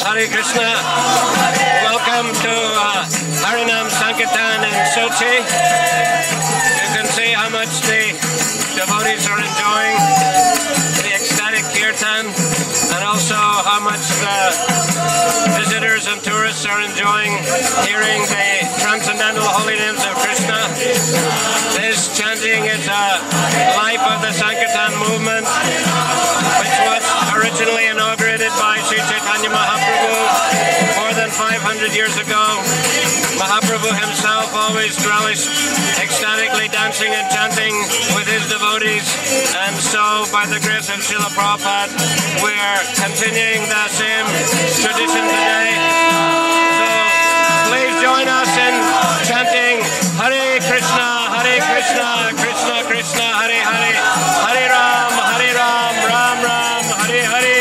Hare Krishna. Welcome to Harinam Sankirtan in Sochi. You can see how much the devotees are enjoying the ecstatic kirtan, and also how much the visitors and tourists are enjoying hearing the transcendental holy names of Krishna. This chanting is a life of the Sankirtan movement, which was originally inaugurated by Sri Chaitanya Mahaprabhu more than 500 years ago. Mahaprabhu himself always relished ecstatically dancing and chanting with his devotees, and so by the grace of Srila Prabhupada we are continuing the same tradition today. So please join us in chanting Hare Krishna, Krishna Krishna, Hare Hare, Hare Ram, Ram Ram, Hare Hare.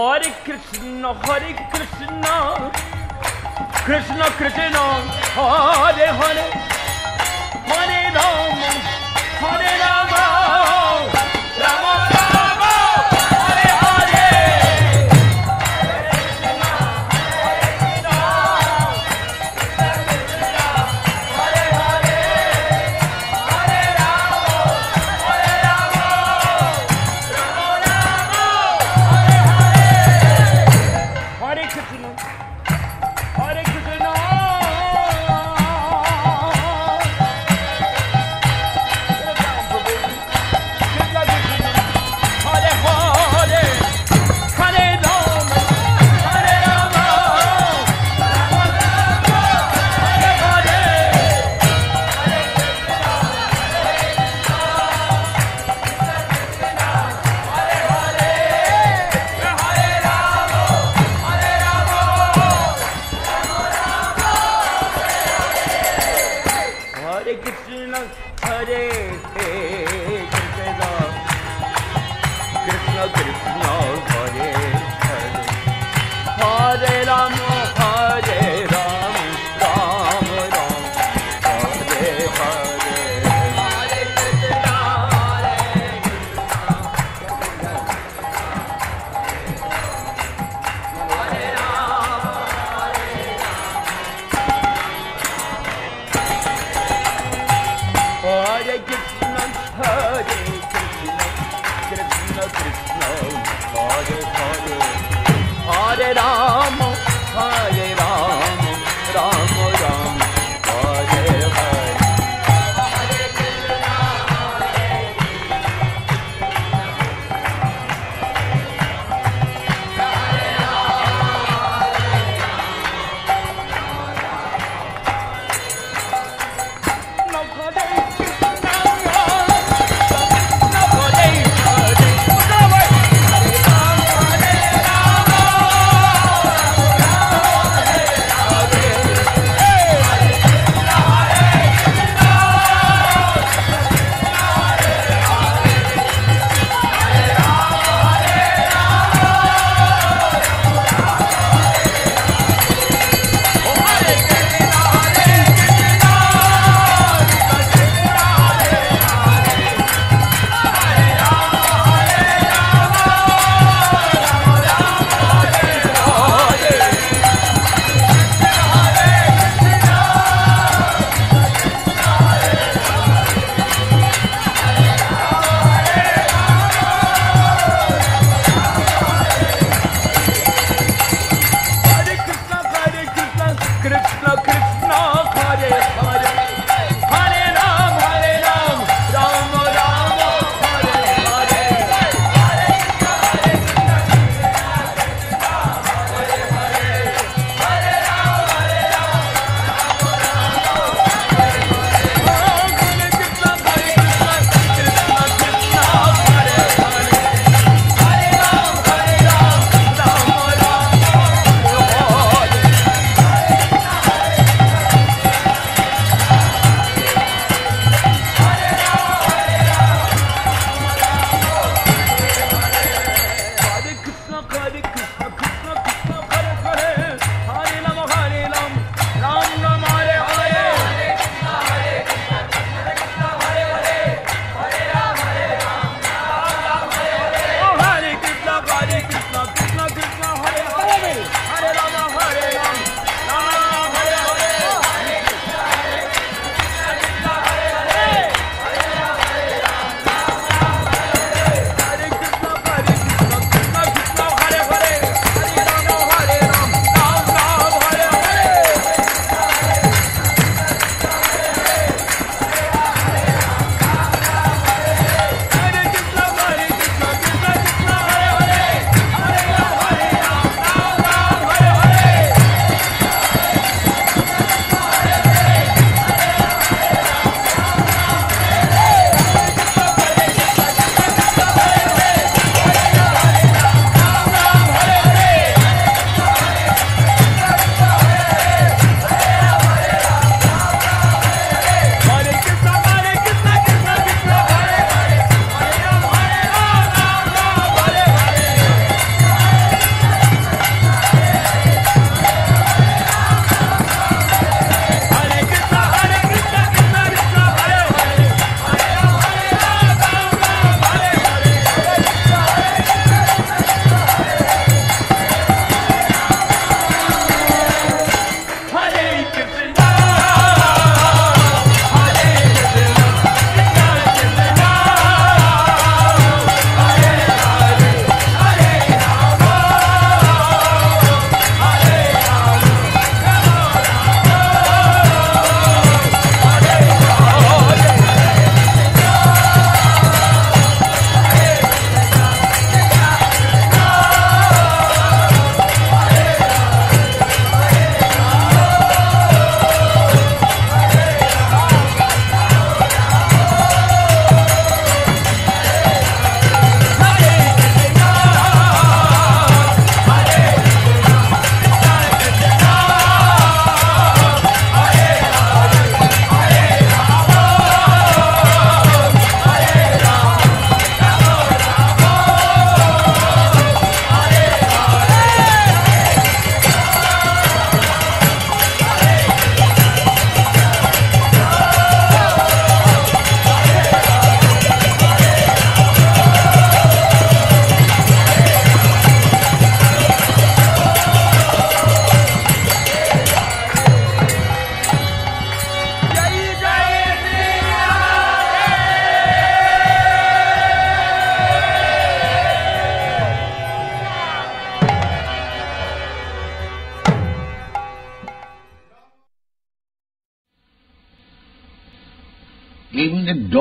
Hare Krishna, Krishna Krishna, Hare Hare, Hare Rama, Hare Rama, Rama Rama, Hare Hare.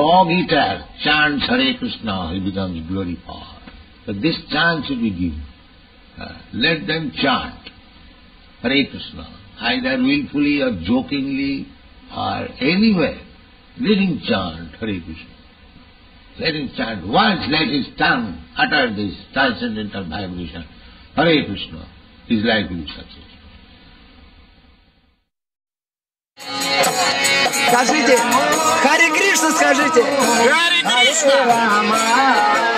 dog-eater chants Hare Krishna, he becomes glorified. So this chant should be given. Let them chant Hare Krishna, either willfully or jokingly or anywhere. Let him chant Hare Krishna. Let him chant. Once let his tongue utter this transcendental vibration, Hare Krishna, his life will be successful. Скажите, Харе Кришна, скажите. Харе Кришна.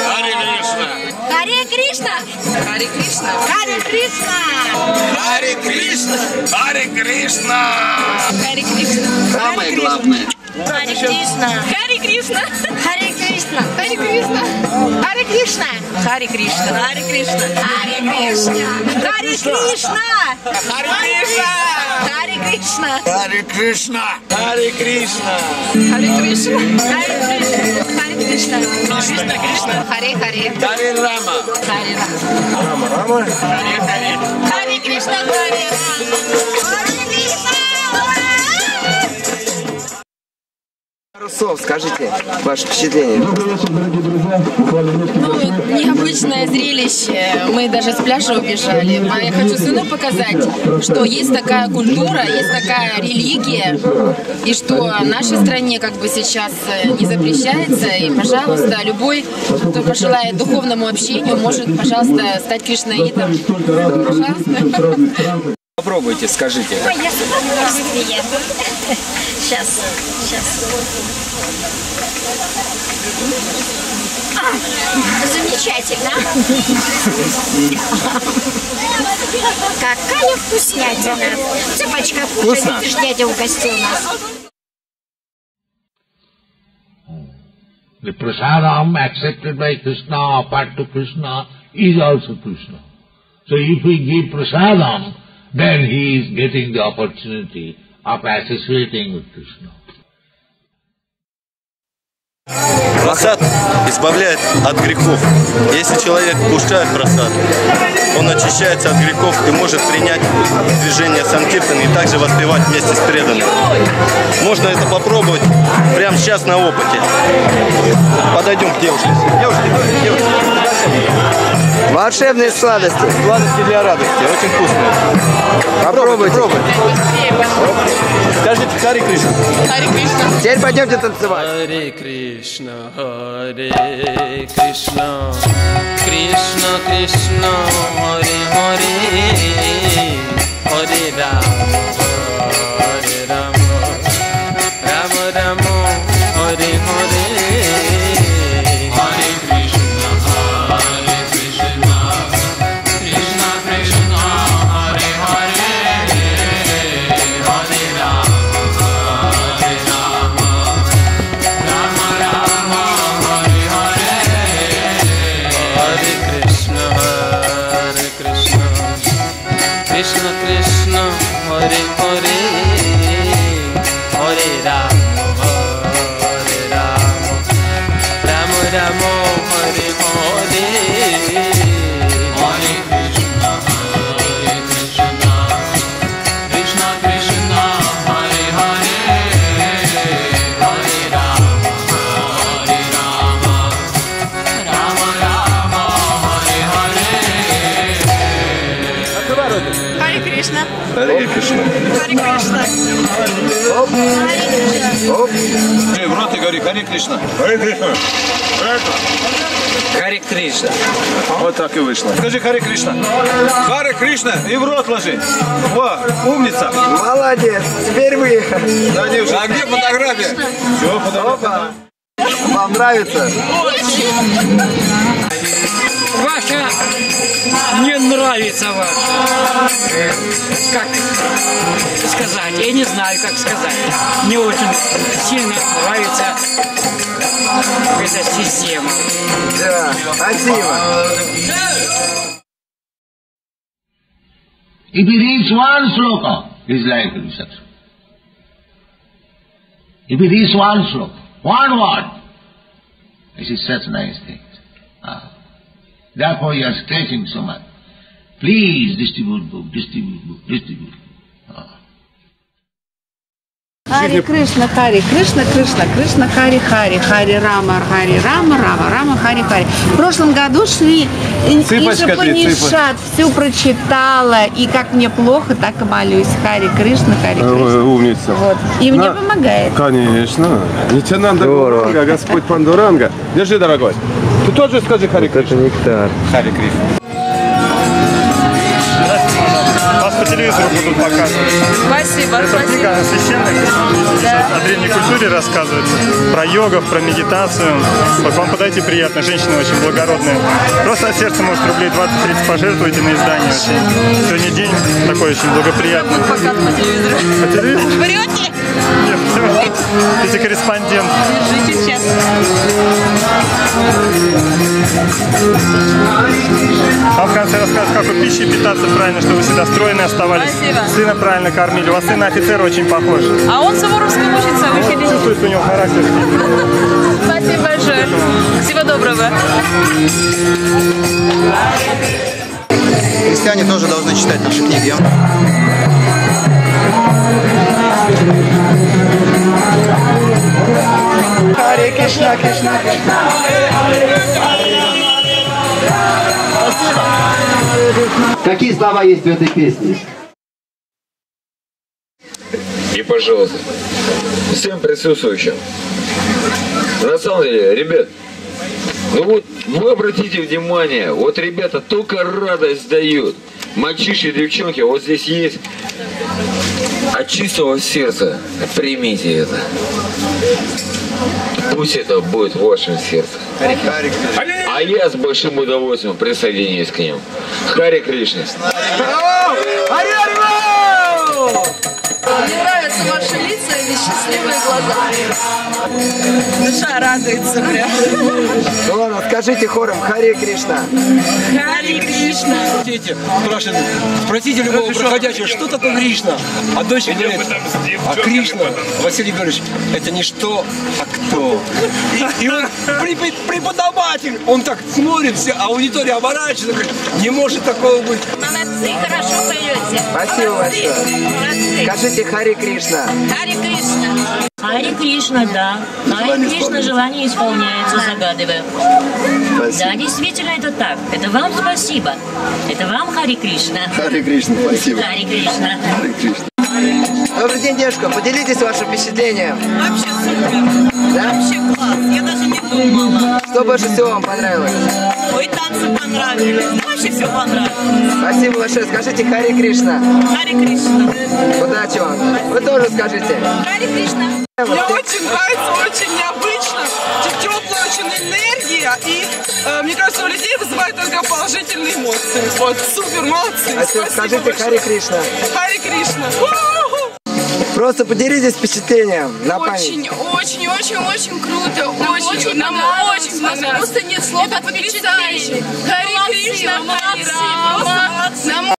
Харе Кришна. Харе Кришна! Харе Кришна. Харе Кришна! Харе Кришна. Харе Кришна. Харе Кришна. Самое главное. Харе Кришна! Харе Кришна. Харе Кришна! Харе Кришна. Харе Кришна! Харе Кришна. Харе Кришна. Харе Кришна! Харе Кришна! Харе Кришна. Харе Кришна! Харе Кришна. Харе Кришна. Харе Кришна. Харе Кришна! Кришна, Кришна. Харе Харе. Харе Рама. Харе Рама. Харе Харе. Харе Кришна! Харе Харе Кришна! Пару слов скажите, ваше впечатление. Ну, необычное зрелище. Мы даже с пляжа убежали. А я хочу сыну показать, что есть такая культура, есть такая религия, и что в нашей стране как бы сейчас не запрещается. И, пожалуйста, любой, кто пожелает духовному общению, может, пожалуйста, стать кришнаитом. Пожалуйста. Попробуйте, скажите. Ой, я с удовольствием. Сейчас. Замечательно. Какая вкуснятина. Цыпочка, кушай, Вкусно? видишь, дядя угостил нас. The prasadam accepted by Krishna, offered to Krishna, is also Krishna. So if we give prasadam, then he is getting the opportunity of associating with Krishna. Прасад избавляет от грехов. Если человек кушает прасад, он очищается от грехов и может принять движение санкиртан и также воспевать вместе с преданными. Можно это попробовать прямо сейчас на опыте. Подойдем к девушке. Девушки. Волшебные сладости. Сладости для радости, очень вкусные. Попробуйте. Скажите Харе Кришна. Харе Кришна. Теперь пойдемте танцевать. Hare Krishna, Krishna Krishna, Hare Hare, Hare Rama, Rama Rama, Hare Hare. Hare Krishna, Krishna Krishna, Hare Hare, Hare Krishna Krishna, Hare Hare, Hare Rama, Rama Rama, Hare Hare. Hare Krishna, Krishna Krishna, Hare Hare, Hare Rama, Rama Rama, Hare Hare. Харе Кришна. Харе Кришна. Харе Кришна. В рот и говори Харе Кришна. Харе Кришна. Вот так и вышло. Скажи Харе Кришна. Харе Кришна и в рот ложи. Во, умница. Молодец. Теперь вы. Да, девушка. А где фотография? Все, фотография. Вам нравится? Ваша мне нравится ваша. Как сказать? Я не знаю, как сказать. Мне очень сильно нравится эта система. Да, спасибо. If he reads one sloka, his life will be successful. If he reads one sloka, one word, this is such nice things. Therefore you are stretching so much. Please distribute book, distribute book, distribute book. Хари Кришна, Кришна, Кришна, Хари, Рама, Рама, Хари. В прошлом году шли Ишапанишат, все прочитала, и как мне плохо, так и молюсь. Хари Кришна, Кришна. Умница. Вот. И мне помогает. Конечно. Нитянанда Гауранга, Господь Пандуранга. Держи, дорогой. Ты тоже скажи Хари Кришна. Это нектар. Хари Кришна. Вас по телевизору будут показывать. Спасибо. Это книга о священных. О древней культуре рассказывается. Про йогов, про медитацию. Вот вам подойти приятно. Женщины очень благородные. Просто от сердца, может, рублей 20-30 пожертвуйте на издание. Очень. Сегодня день такой очень благоприятный. Показ по телевизору. По телевизору? Врете? Нет, все. Эти корреспондент. Держите сейчас. А в конце рассказывают, как вы пищей питаться правильно, чтобы вы всегда стройные оставались. Спасибо. Сына правильно кормили. У вас сын офицер очень похож. А он в Суворовском учится, вы Филипп. Чувствуется у него характер. Спасибо большое. Всего доброго. Христиане тоже должны читать наши книги. Харе Кришна, Кришна, Кришна. Какие слова есть в этой песне? И, пожалуйста, всем присутствующим. На самом деле, ребят, ну вот вы обратите внимание, вот ребята только радость дают. Мальчишки, девчонки, вот здесь есть. От чистого сердца примите это. Пусть это будет в вашем сердце. А я с большим удовольствием присоединюсь к ним. Хари Кришна. Мне нравятся ваши лица и счастливые глаза. Душа радуется прям. Ну ладно, скажите хором Харе Кришна. Хари Кришна. Спросите любого проходящего, что такое Кришна? А дочь говорит, а Кришна, Василий Григорьевич, это не что, а кто. И он преподаватель, он так смотрит, вся аудитория оборачивается, говорит, не может такого быть. Молодцы, хорошо поете. Спасибо большое. Скажите Харе Кришна. Хари Кришна. Хари Кришна, да. Хари Кришна, желание исполняется, загадывая. Да, действительно это так. Это вам спасибо. Это вам Хари Кришна. Харе Кришна, спасибо. Хари Кришна. Харе Кришна. Добрый день, девушка. Поделитесь вашим впечатлением. Вообще супер. Да? Вообще класс. Я даже не думала. Что больше всего вам понравилось? Ой, танцы понравились. Вообще все понравилось. Спасибо большое. Скажите Харе Кришна. Хари Кришна. Удачи вам. Вы тоже скажите. Хари Кришна. Мне очень нравится, очень необычно. Теплая очень энергия. И мне кажется, у людей вызывает только положительные эмоции. Вот, супер, молодцы. Спасибо. Скажите Харе Кришна. Хари Кришна. Просто поделитесь впечатлением на память. Очень круто. Нам очень понравилось. Просто нет слов, это потрясающе. Хари Кришна, Хари Рама.